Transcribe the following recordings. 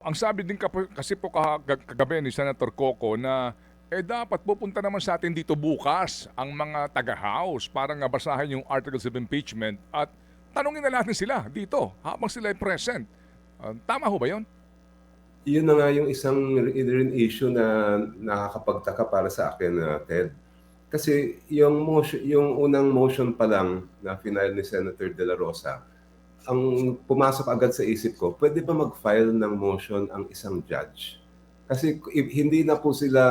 Ang sabi din kasi po kagabi ni Senator Coco na, dapat pupunta naman sa atin dito bukas ang mga taga-House para nga basahin yung articles of impeachment at tanungin na natin sila dito habang sila ay present. Tama ho ba yun? Yun na nga yung isang rin issue na nakakapagtaka para sa akin, Ted. Kasi yung unang motion pa lang na final ni Senator De La Rosa, ang pumasok agad sa isip ko, pwede ba mag-file ng motion ang isang judge? Kasi hindi na po sila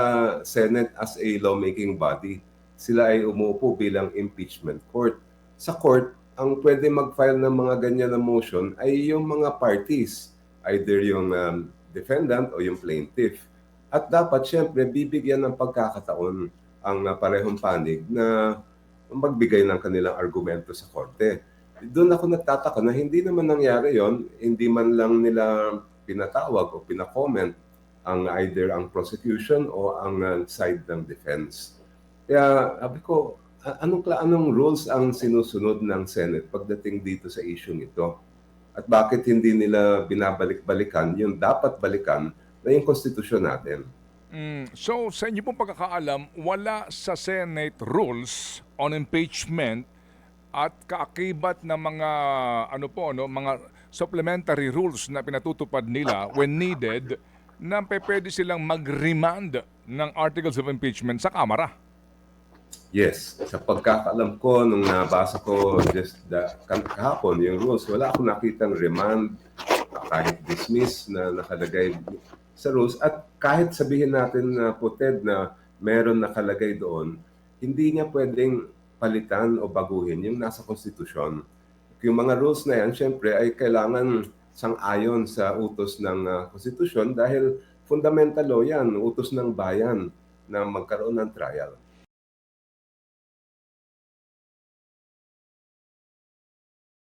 Senate as a lawmaking body. Sila ay umuupo bilang impeachment court. Sa court, ang pwede mag-file ng mga ganyan na motion ay yung mga parties, either yung defendant o yung plaintiff. At dapat syempre bibigyan ng pagkakataon ang parehong panig na magbigay ng kanilang argumento sa korte. Doon ako nagtataka na hindi naman nangyari yon, hindi man lang nila pinatawag o pina-comment ang either ang prosecution o ang side ng defense. Kaya sabi ko, anong rules ang sinusunod ng Senate pagdating dito sa issue ito? At bakit hindi nila binabalik-balikan yung dapat balikan na yung konstitusyon natin? So sa inyo pong pagkakaalam, wala sa Senate rules on impeachment at kaakibat na mga mga supplementary rules na pinatutupad nila when needed na pwede silang mag-remand ng articles of impeachment sa Kamara. Yes, sa pagkakaalam ko, nung nabasa ko kahapon yung rules, wala akong nakitang remand, kahit dismiss na nakalagay sa rules. At kahit sabihin natin na puted na meron nakalagay doon, hindi niya pwedeng palitan o baguhin yung nasa konstitusyon. Yung mga rules na yan, syempre, ay kailangan sang-ayon sa utos ng konstitusyon dahil fundamental law yan, utos ng bayan na magkaroon ng trial.